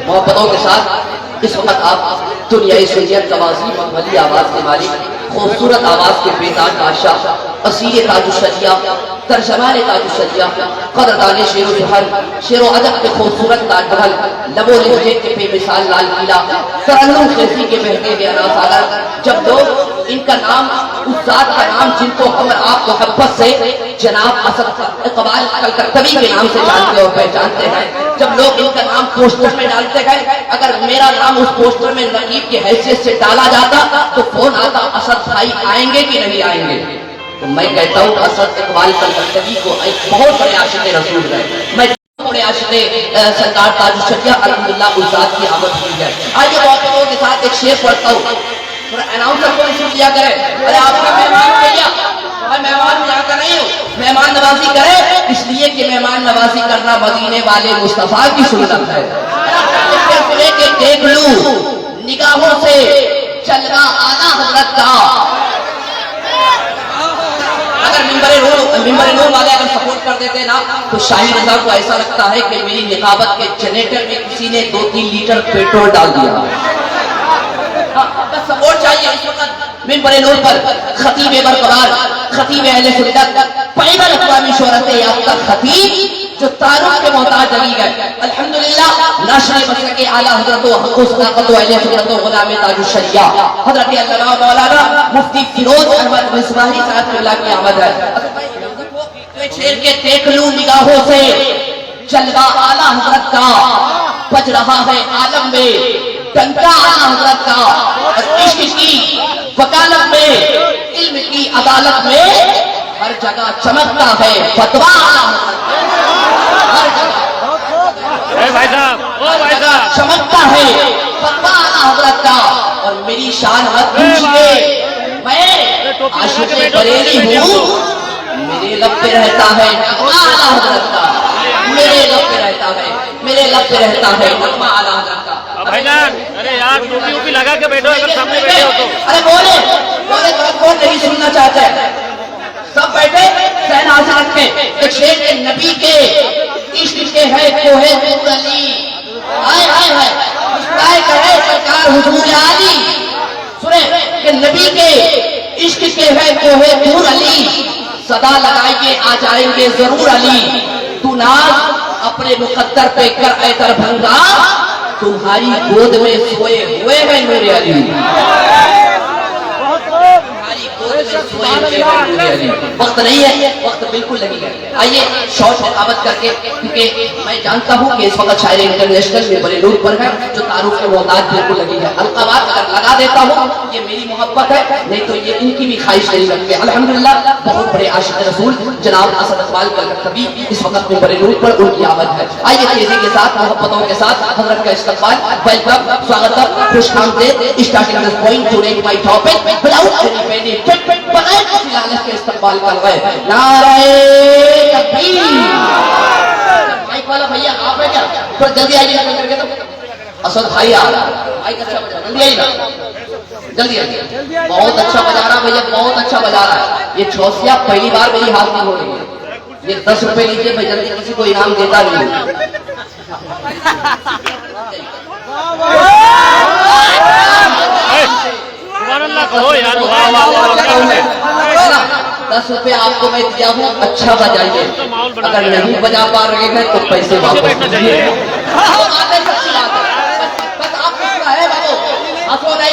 محبتوں کے ساتھ اس وقت آپ دنیائے سنیت نوازی محمدی آواز کے مالک، خوبصورت آواز کے بیدار بادشاہ، اصیل تاج الشریعہ، ترجمان تاج الشریعہ، قدردان شعر و جوہر، شعر و ادب کے خوبصورت تاج محل، لب و لہجے کے بے مثال لال قلعہ، ترنم خیزی کے بہتے ہوئے انا ساگر، جب لوگ ان کا نام، اس ذات کا نام جن کو ہم آپ محبت سے جناب اسد اقبال کلکتوی کے نام سے جانتے اور پہچانتے ہیں، جب لوگ ان کا نام پوسٹر میں ڈالتے گئے، اگر میرا نام اس پوسٹر میں نقیب کی حیثیت سے ڈالا جاتا تو فون آتا اسد بھائی آئیں گے کہ نہیں آئیں گے؟ تو میں کہتا ہوں اسد اقبال کلکتوی کو ایک بہت بڑے عاشق رسول ہے، میں بڑے عاشق سرکار تاج الشریعہ الحمدللہ اس ذات کی آمد ہوئی ہے۔ آئیے محبتوں کے ساتھ ایک شعر پڑھتا ہوں، اناؤنسر کو نہیں سن لیا کرے، ارے آپ کا مہمان کیا، میں مہمان یہاں کا نہیں ہوں، مہمان نوازی کرے اس لیے کہ مہمان نوازی کرنا مدینے والے مصطفیٰ کی سنت ہے۔ لے کے دیکھ لوں نگاہوں سے چلنا آنا حضرت کا، اگر ممبر نور والے اگر سپورٹ کر دیتے نا تو شاہی رضا کو ایسا لگتا ہے کہ میری نقابت کے جنریٹر میں کسی نے 2-3 لیٹر پیٹرول ڈال دیا۔ بس سپورٹ چاہیے اس وقت ممبر نور پر خطیب برقرار، خطیب اہل سنت، بین الاقوامی شہرت یافتہ خطیب جو تعارف کے محتاج علی گئے، الحمدللہ ناشر مسلک اعلیٰ حضرت و حق و صداقت و اہل سنت و غلام تاج الشریعہ حضرت علامہ مولانا مفتی فیروز احمد مصباحی صاحب کی اللہ کی آمد ہے۔ شیر کے دیکھ لوں نگاہوں سے جلوہ اعلیٰ حضرت کا، بج رہا ہے عالم میں ڈنکا اعلیٰ حضرت کا، اور عشق کی وکالت میں، علم کی عدالت میں ہر جگہ چمکتا ہے فتویٰ اعلیٰ حضرت کا، ہر جگہ چمکتا ہے فتویٰ اعلیٰ حضرت کا۔ اور میری شان مت پوچھئے، میں عاشق بریلی ہوں، میرے لب پہ رہتا ہے نغمہ اعلیٰ حضرت کا، میرے لب پہ رہتا ہے، میرے لب پہ رہتا ہے نغمہ اعلیٰ حضرت کا۔ بھائی جان ارے یار ٹوپی لگا کے بیٹھو، اگر سامنے بیٹھے ہو تو ارے بولے کون نہیں سننا چاہتا ہے، سب بیٹھے ذہن حاضر رکھے۔ ایک شیر کے نبی کے عشق کے ہے کوہ نور علی، ہائے ہائے ہائے مسکرائے کہے سرکار حضور علی، سنیں کہ نبی کے عشق کے ہے کوہ نور علی، صدا لگائیے آ جائیں گے ضرور علی، تو ناز اپنے مقدر پہ کر اے دربھنگا، تمہاری گود میں سوئے ہوئے ہیں نور علی، تمہاری گود میں سوئے ہوئے ہیں نور علی۔ وقت نہیں ہے، وقت بالکل نہیں ہے، آئیے شوق رقابت کر کے، کیونکہ میں جانتا ہوں کہ اس وقت شاعر انٹرنیشنل میں بڑے نور پر ہے جو تعارف کے محتاج بالکل لگی ہے، القابات اگر لگا دیتا ہوں یہ میری محبت ہے، نہیں تو یہ ان کی بھی خواہش نہیں رکھتے۔ الحمدللہ بہت بڑے عاشق رسول جناب اسد اقبال کلکتوی اس وقت میں بڑے نور پر ان کی آمد ہے۔ آئیے تیزی کے ساتھ محبتوں کے ساتھ حضرت کا استقبال، ویلکم، سواگت، خوش آمدید، starting this point to rate my topic without any benefit, بغیر کسی لالچ کے استقبال کر رہے ہیں۔ نعرہ تکبیر، مائک والا بھیا آپ ہے کیا؟ تھوڑا جلدی آئیے نا کر کے، تو اسد بھائی آ رہا ہے، مائک اچھا بجا، جلدی آئیے نا، جلدی آئیے، بہت اچھا بجا رہا بھیا، بہت اچھا بجا رہا ہے۔ یہ چوسیا پہلی بار میری حاضری ہو رہی ہے، یہ 10 روپے لیجیے، میں جلدی کسی کو انعام دیتا نہیں ہوں۔ سبحان اللہ کہو یار، واہ واہ واہ۔ 10 روپے آپ کو میں دیا ہوں، اچھا بجائیے، اگر نہیں بجا پا رہے ہیں تو پیسے واپس دیجیے۔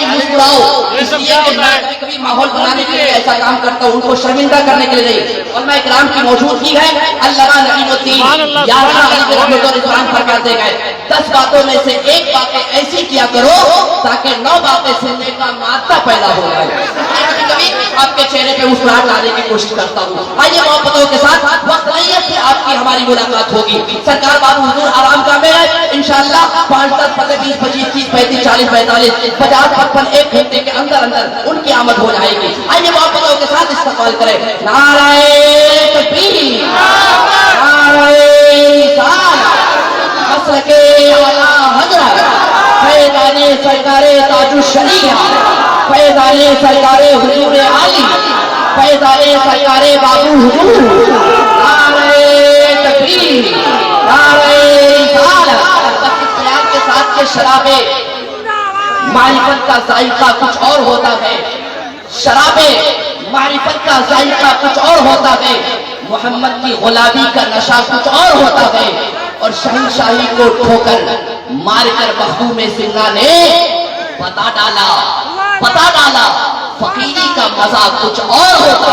مسکراؤ، اس لیے کہ میں کبھی ماحول بنانے کے لیے ایسا کام کرتا ہوں، ان کو شرمندہ کرنے کے لیے نہیں۔ علماء کرام کی موجودگی ہے، علامہ نعیم الدین 11 علی رحمت اور اسلام فرماتے گئے 10 باتوں میں سے ایک باتیں ایسی کیا کرو تاکہ 9 باتیں سننے کا مادہ پیدا ہو جائے۔ کبھی آپ کے چہرے پہ مسکراہٹ لانے کی کوشش کرتا ہوں۔ آئیے محبتوں کے ساتھ، وقت نہیں ہے پھر آپ کی ہماری ملاقات ہوگی۔ سرکار بابو حضور آرام کا میں ہے، انشاءاللہ 5 10 15 20 25 30 35 40 45 50 55 1 گھنٹے کے اندر اندر ان کی آمد ہو جائے گی۔ آئیے محبتوں کے ساتھ استقبال کریں۔ نعرہ تکبیر، نعرہ رسالت، مسلک اعلیٰ حضرت فیضان سرکار تاج الشریعہ، فیضان سرکار حضور علی، فیضان سرکار بابو حضور، نعرہ تکبیر، نعرہ رسالت۔ بس اس پیار کے ساتھ کے شراب معرفت کا ذائقہ کچھ اور ہوتا ہے، شراب معرفت کا ذائقہ کچھ اور ہوتا ہے، محمد کی غلامی کا نشہ کچھ اور ہوتا ہے، اور شہنشاہی کو ٹھوکر مار کر مخدوم سنہ نے بتا ڈالا فقیری کا مزہ کچھ اور ہوتا